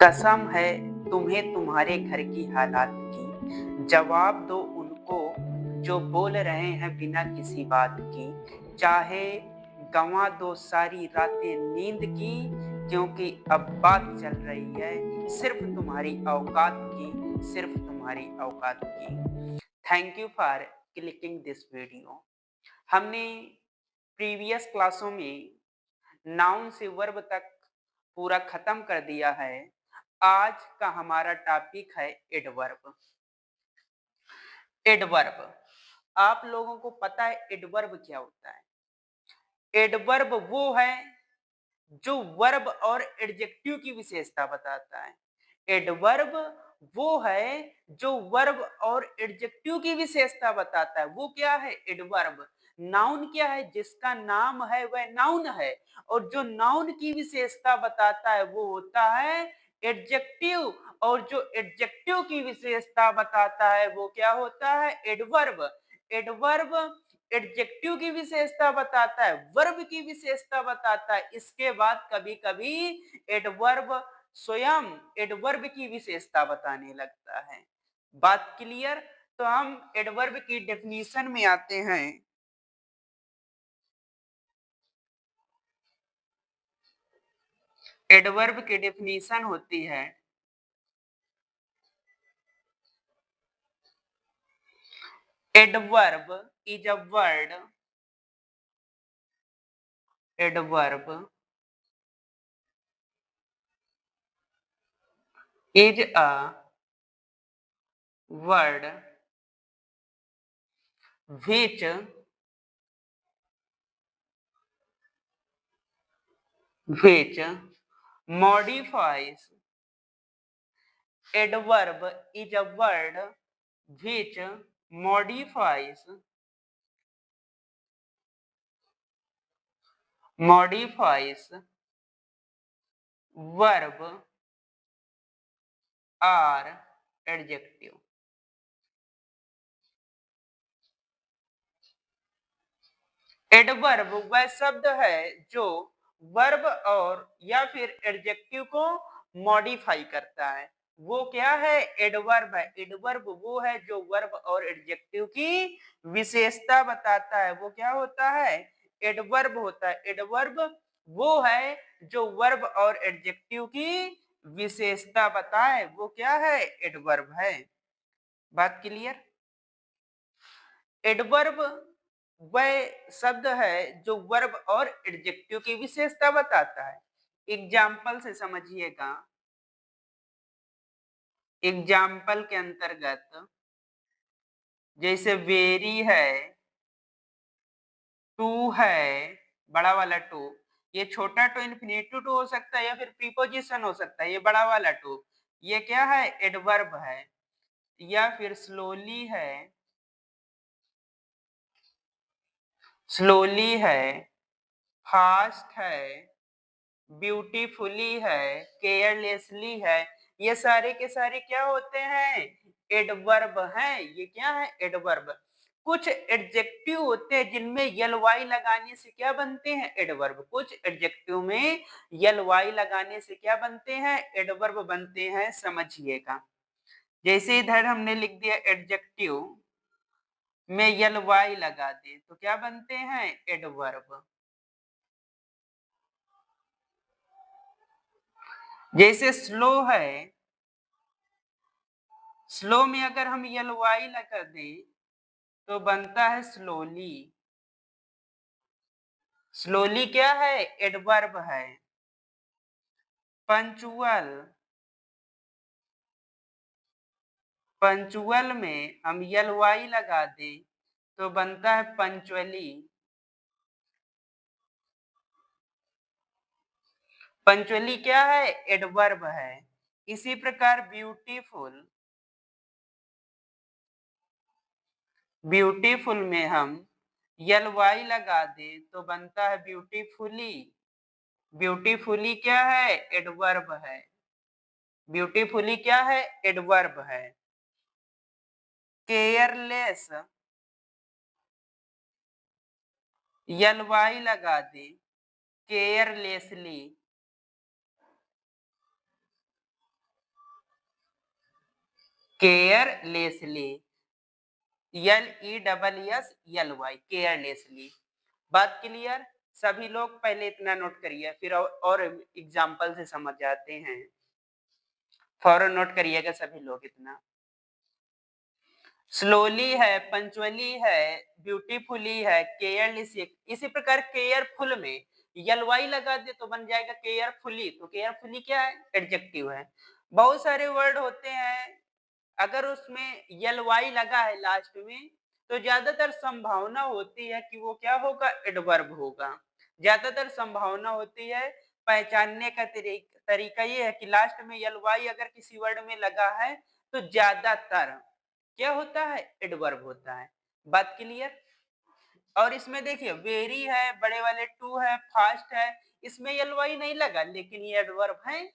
कसम है तुम्हें तुम्हारे घर की हालात की, जवाब दो उनको जो बोल रहे हैं बिना किसी बात की। चाहे गंवा दो सारी रातें नींद की, क्योंकि अब बात चल रही है सिर्फ तुम्हारी औकात की, सिर्फ तुम्हारी औकात की। Thank you for clicking this video. हमने प्रीवियस क्लासों में नाउन से वर्ब तक पूरा खत्म कर दिया है। आज का हमारा टॉपिक है एडवर्ब। एडवर्ब, आप लोगों को पता है एडवर्ब क्या होता है? एडवर्ब वो है जो वर्ब और एडजेक्टिव की विशेषता बताता है। एडवर्ब वो है जो वर्ब और एडजेक्टिव की विशेषता बताता है। वो क्या है? एडवर्ब। नाउन क्या है? जिसका नाम है वह नाउन है, और जो नाउन की विशेषता बताता है वो होता है एडजेक्टिव, और जो एडजेक्टिव की विशेषता बताता है वो क्या होता है? एडवर्ब। एडवर्ब एडजेक्टिव की विशेषता बताता है, वर्ब की विशेषता बताता है। इसके बाद कभी कभी एडवर्ब स्वयं एडवर्ब की विशेषता बताने लगता है। बात क्लियर? तो हम एडवर्ब की डेफिनेशन में आते हैं। एडवर्ब की डेफिनेशन होती है adverb is a word, adverb is a word which which modifies. Adverb is a word which modifies verb or adjective. Adverb वह शब्द है जो वर्ब और या फिर एडजेक्टिव को मॉडिफाई करता है। वो क्या है? एडवर्ब है। एडवर्ब वो है जो वर्ब और एडजेक्टिव की विशेषता बताता है। वो क्या होता है? एडवर्ब होता है। एडवर्ब वो है जो वर्ब और एडजेक्टिव की विशेषता बताए, वो क्या है? एडवर्ब है। बात क्लियर? एडवर्ब वह शब्द है जो वर्ब और एडजेक्टिव की विशेषता बताता है। एग्जाम्पल से समझिएगा। एग्जाम्पल के अंतर्गत जैसे वेरी है, टू है, बड़ा वाला टू, ये छोटा टू इन्फिनेटिव टू हो सकता है या फिर प्रीपोजिशन हो सकता है। ये बड़ा वाला टू, ये क्या है? एडवर्ब है। या फिर स्लोली है, स्लोली है, फास्ट है, ब्यूटीफुली है, केयरलेसली है। ये सारे के सारे क्या होते हैं? एडवर्ब हैं। ये क्या है? एडवर्ब। कुछ एडजेक्टिव होते हैं जिनमें यल वाई लगाने से क्या बनते हैं? एडवर्ब। कुछ एडजेक्टिव में यल वाई लगाने से क्या बनते हैं? एडवर्ब बनते हैं। समझिएगा। जैसे इधर हमने लिख दिया एडजेक्टिव में यल वाई लगा दे तो क्या बनते हैं? एडवर्ब। जैसे स्लो है, स्लो में अगर हम यल वाई लगा दें तो बनता है स्लोली। स्लोली क्या है? एडवर्ब है। पंचुअल, पंचुअल में हम यल वाई लगा दें तो बनता है पंचुअली। पंचुअली क्या है? एडवर्ब है। इसी प्रकार ब्यूटीफुल, ब्यूटीफुल में हम यल वाई लगा दें तो बनता है ब्यूटीफुली। ब्यूटीफुली क्या है? एडवर्ब है। ब्यूटीफुली क्या है? एडवर्ब है। केयरलेस, यल वाई लगा दे, केयरलेसली, केयरलेसली, LESSLY, केयरलेसली। बात क्लियर? सभी लोग पहले इतना नोट करिए, फिर और एग्जाम्पल से समझ जाते हैं। फौरन नोट करिएगा सभी लोग इतना। स्लोली है, पंचुअली है, ब्यूटीफुली है, केयरलेस। इसी प्रकार केयरफुल में LY लगा दे तो बन जाएगा केयरफुली। तो केयरफुली क्या है? एडजेक्टिव है। बहुत सारे वर्ड होते हैं, अगर उसमें LY लगा है लास्ट में तो ज्यादातर संभावना होती है कि वो क्या होगा? एडवर्ब होगा। ज्यादातर संभावना होती है। पहचानने का तरीका ये है कि लास्ट में LY अगर किसी वर्ड में लगा है तो ज्यादातर क्या होता है? एडवर्ब होता है। बात क्लियर? और इसमें देखिए वेरी है, बड़े वाले टू है, फास्ट है, इसमें LY नहीं लगा लेकिन ये एडवर्ब है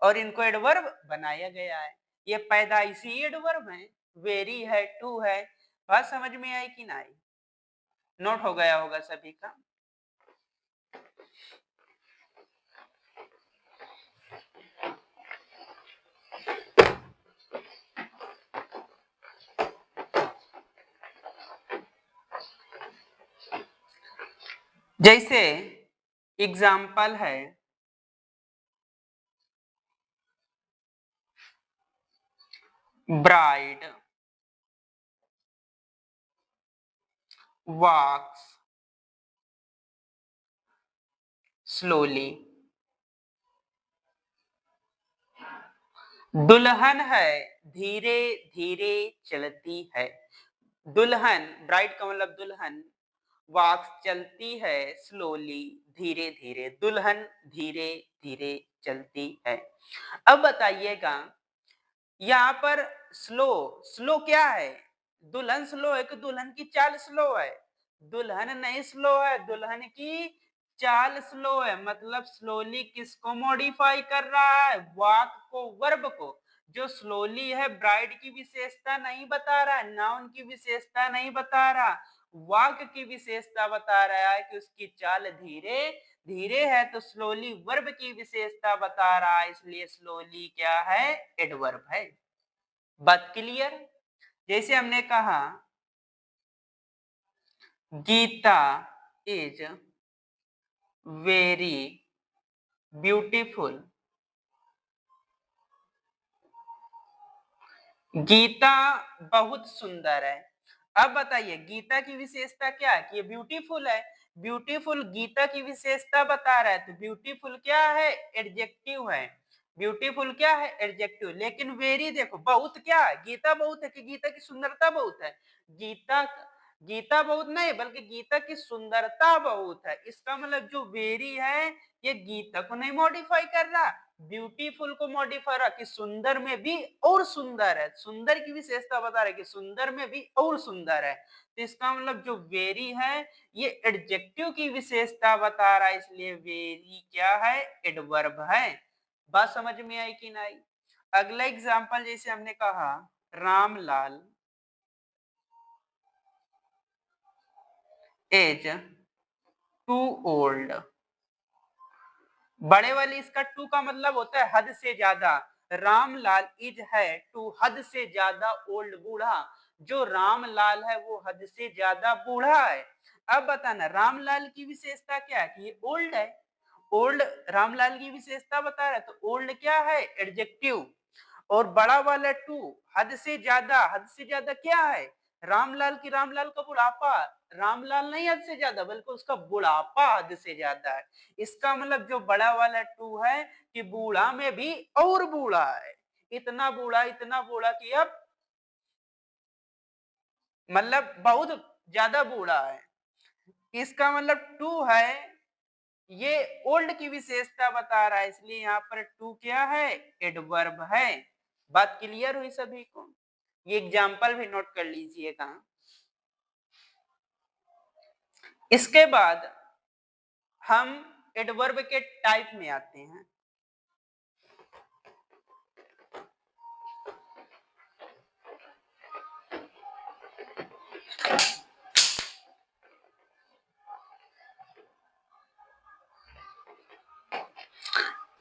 और इनको एडवर्ब बनाया गया है। ये पैदाइशी एडवर्ब है। वेरी है, टू है। बात समझ में आई कि ना आई? नोट हो गया होगा सभी का। जैसे एग्जाम्पल है, ब्राइड वॉक्स स्लोली। दुल्हन है, धीरे धीरे चलती है। दुल्हन, ब्राइड का मतलब दुल्हन, वॉक्स चलती है, स्लोली धीरे धीरे। दुल्हन धीरे धीरे चलती है। अब बताइएगा यहाँ पर स्लो, स्लो क्या है? दुल्हन स्लो है कि दुल्हन की चाल स्लो है? दुल्हन नहीं स्लो है, दुल्हन की चाल स्लो है। मतलब स्लोली किसको मॉडिफाई कर रहा है? वॉक को, वर्ब को। जो स्लोली है ब्राइड की विशेषता नहीं बता रहा है, नाउन की विशेषता नहीं बता रहा, वॉक की विशेषता बता रहा है कि उसकी चाल धीरे धीरे है। तो स्लोली वर्ब की विशेषता बता रहा है, इसलिए स्लोली क्या है? एडवर्ब है। बात क्लियर? जैसे हमने कहा Geeta is very beautiful. Geeta बहुत सुंदर है। अब बताइए गीता की विशेषता क्या है? कि ये ब्यूटीफुल है। ब्यूटीफुल गीता की विशेषता बता रहा है, तो ब्यूटीफुल क्या है? एडजेक्टिव है। ब्यूटीफुल क्या है? एडजेक्टिव। लेकिन वेरी देखो, बहुत क्या है? गीता बहुत है कि गीता की सुंदरता बहुत है? गीता, गीता बहुत नहीं बल्कि गीता की सुंदरता बहुत है। इसका मतलब जो वेरी है ये गीता को नहीं मॉडिफाई कर रहा, ब्यूटीफुल को मॉडिफाई रहा कि सुंदर में भी और सुंदर है। सुंदर की विशेषता बता रहा है कि सुंदर में भी और सुंदर है। तो इसका मतलब जो वेरी है ये एडजेक्टिव की विशेषता बता रहा है, इसलिए वेरी क्या है? एडवर्ब है। बात समझ में आई कि नहीं? अगला एग्जांपल जैसे हमने कहा रामलाल एज टू ओल्ड। बड़े वाली इसका टू का मतलब होता है हद से ज्यादा। रामलाल इज है टू हद से ज्यादा ओल्ड, बूढ़ा। जो रामलाल है वो हद से ज्यादा बूढ़ा है। अब बताना रामलाल की विशेषता क्या है? कि ये ओल्ड है। ओल्ड रामलाल की विशेषता बता रहा है, तो ओल्ड क्या है? एडजेक्टिव। और बड़ा वाला टू हद से ज्यादा, हद से ज्यादा क्या है? रामलाल की, रामलाल का बुढ़ापा। रामलाल नहीं हद से ज्यादा बल्कि उसका बुढ़ापा हद से ज्यादा है। इसका मतलब जो बड़ा वाला टू है कि बूढ़ा में भी और बूढ़ा है। इतना बूढ़ा कि अब मतलब बहुत ज्यादा बूढ़ा है। इसका मतलब टू है ये ओल्ड की विशेषता बता रहा है, इसलिए यहाँ पर टू क्या है? एडवर्ब है। बात क्लियर हुई सभी को? ये एग्जाम्पल भी नोट कर लीजिएगा। इसके बाद हम एडवर्ब के टाइप में आते हैं।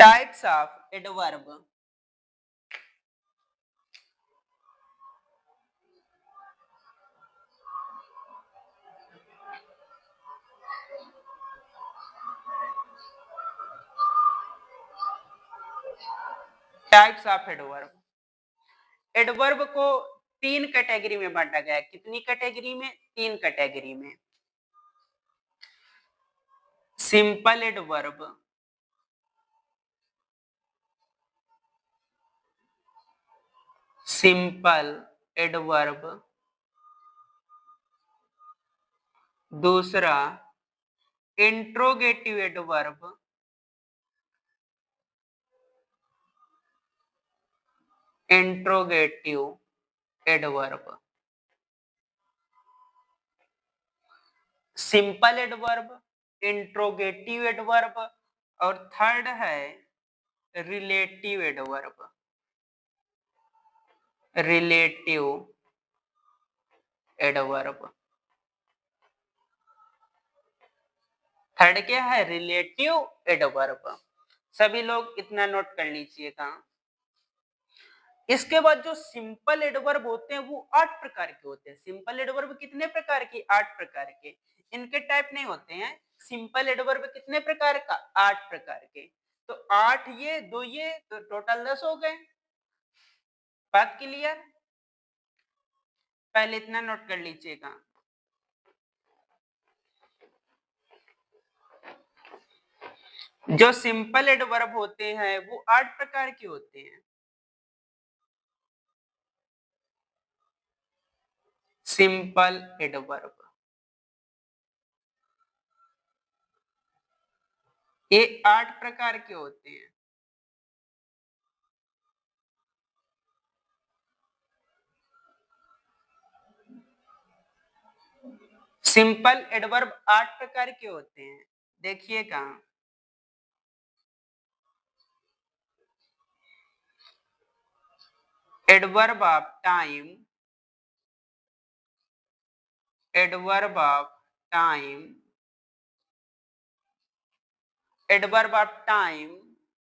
Types of adverb. Types of adverb. Adverb को 3 कैटेगरी में बांटा गया है। कितनी कैटेगरी में? 3 कैटेगरी में। सिंपल एडवर्ब, सिंपल एडवर्ब, दूसरा interrogative adverb, interrogative adverb, simple adverb, interrogative adverb, और थर्ड है relative adverb, relative adverb. Third क्या है? Relative adverb. सभी लोग इतना नोट कर लीजिएगा। इसके बाद जो सिंपल एडवर्ब होते हैं वो 8 प्रकार के होते हैं। सिंपल एडवर्ब कितने प्रकार के? 8 प्रकार के। इनके टाइप नहीं होते हैं। सिंपल एडवर्ब कितने प्रकार का? 8 प्रकार के। तो 8 ये 2 ये तो टोटल 10 हो गए। बात क्लियर? पहले इतना नोट कर लीजिएगा। जो सिंपल एडवर्ब होते हैं वो 8 प्रकार के होते हैं। सिंपल एडवर्ब ये 8 प्रकार के होते हैं। सिंपल एडवर्ब 8 प्रकार के होते हैं। देखिएगा, adverb of time, adverb of time, adverb of time,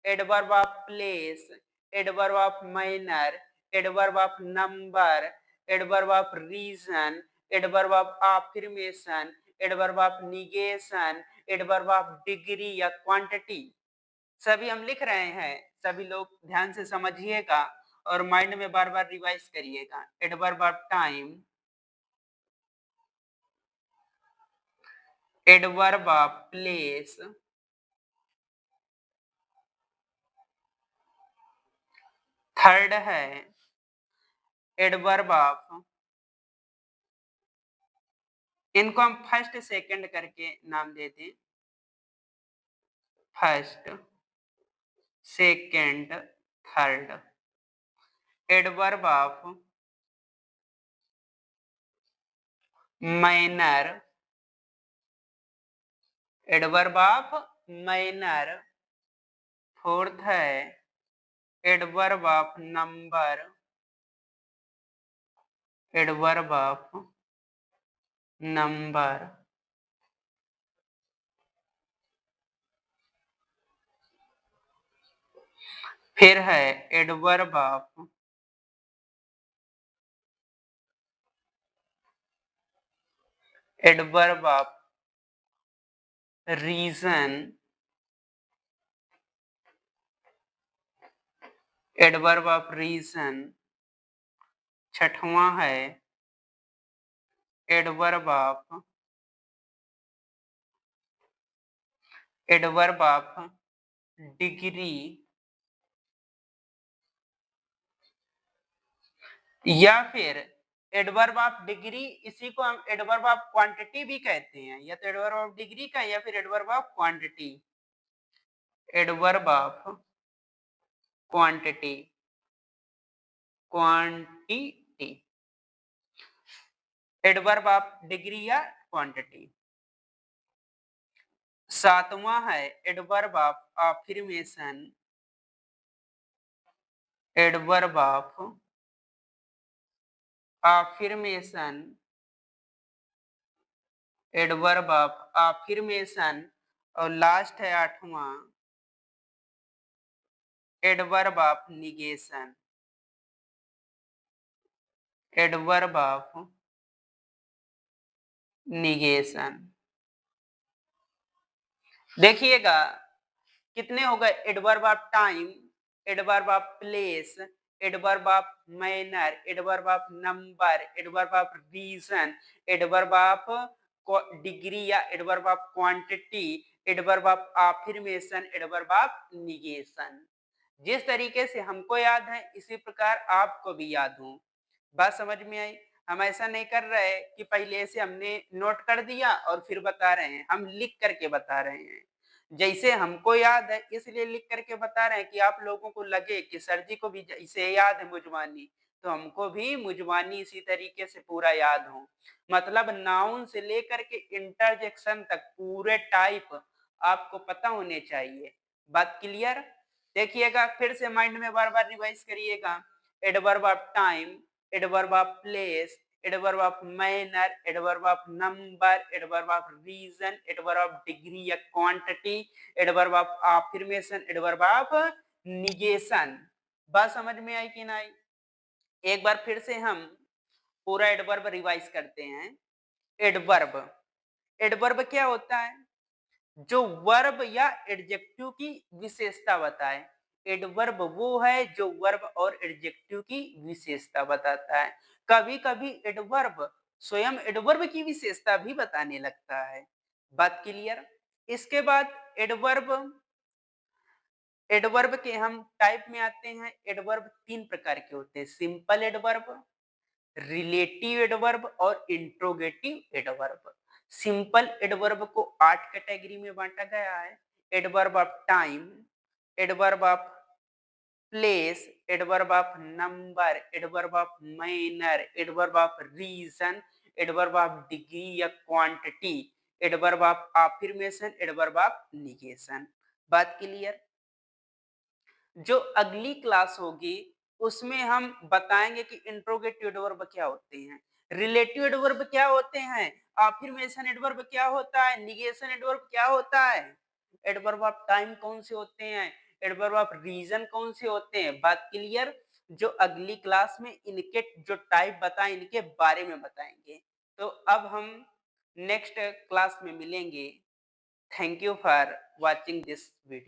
adverb of place, adverb of manner, adverb of number, adverb of reason, adverb of affirmation, adverb of negation, adverb of degree या quantity. सभी हम लिख रहे हैं, सभी लोग ध्यान से समझिएगा और माइंड में बार बार रिवाइज करिएगा। Adverb of time, adverb of place, third है एडवर्ब ऑफ, इनको हम फर्स्ट सेकंड करके नाम देते। First, second, third. Adverb of manner, adverb of manner. Fourth है adverb of number, adverb of number. फिर है adverb of adverb of reason, adverb of reason. छठवां है adverb of adverb of degree, या फिर एडवर्ब ऑफ डिग्री, इसी को हम एडवर्ब ऑफ क्वांटिटी भी कहते हैं। या तो एडवर्ब ऑफ डिग्री का या फिर adverb of quantity. Adverb of quantity, quantity, adverb of degree या क्वांटिटी। सातवां है adverb of affirmation, adverb of affirmation, adverb of affirmation. और लास्ट है आठवां adverb of negation, adverb of negation. देखिएगा कितने हो गए? Adverb of time, adverb of place, adverb of manner, adverb of number, adverb of reason, adverb of degree या adverb of quantity, adverb of affirmation, adverb of negation. जिस तरीके से हमको याद है इसी प्रकार आपको भी याद हो। बात समझ में आई? हम ऐसा नहीं कर रहे कि पहले से हमने नोट कर दिया और फिर बता रहे हैं, हम लिख करके बता रहे हैं। जैसे हमको याद है इसलिए लिख करके बता रहे हैं कि आप लोगों को लगे कि सर जी को भी जैसे याद है मुजवानी, तो हमको भी मुजवानी इसी तरीके से पूरा याद हो। मतलब नाउन से लेकर के इंटरजेक्शन तक पूरे टाइप आपको पता होने चाहिए। बात क्लियर? देखिएगा फिर से माइंड में बार बार रिवाइज करिएगा। Adverb of time, adverb of place, adverb of manner, adverb of number, adverb of reason, adverb of degree या quantity, adverb of affirmation, adverb of negation. बात समझ में आई कि नहीं? एक बार फिर से हम पूरा एडवर्ब रिवाइज करते हैं। एडवर्ब, एडवर्ब क्या होता है? जो वर्ब या एडजेक्टिव की विशेषता बताए। एडवर्ब वो है जो वर्ब और एडजेक्टिव की विशेषता बताता है। कभी कभी एडवर्ब स्वयं एडवर्ब की विशेषता भी बताने लगता है। बात क्लियर? इसके बाद एडवर्ब, एडवर्ब के हम टाइप में आते हैं। एडवर्ब तीन प्रकार के होते हैं। सिंपल एडवर्ब, रिलेटिव एडवर्ब और इंट्रोगेटिव एडवर्ब। सिंपल एडवर्ब को 8 कैटेगरी में बांटा गया है। Adverb of time, adverb of place, adverb of number, adverb of manner, adverb of reason, adverb of degree या quantity, adverb of affirmation, adverb of negation. बात clear? जो अगली class होगी उसमें हम बताएंगे कि इंट्रोगेटिव एडवर्ब क्या होते हैं, रिलेटिव एडवर्ब क्या होते हैं, अफर्मेशन एडवर्ब क्या होता है, निगेशन एडवर्ब क्या होता है, एडवर्ब ऑफ टाइम कौन से होते हैं, एडवर्ब ऑफ रीजन कौन से होते हैं। बात क्लियर? जो अगली क्लास में इनके जो टाइप बताएं इनके बारे में बताएंगे। तो अब हम नेक्स्ट क्लास में मिलेंगे। Thank you for watching this video.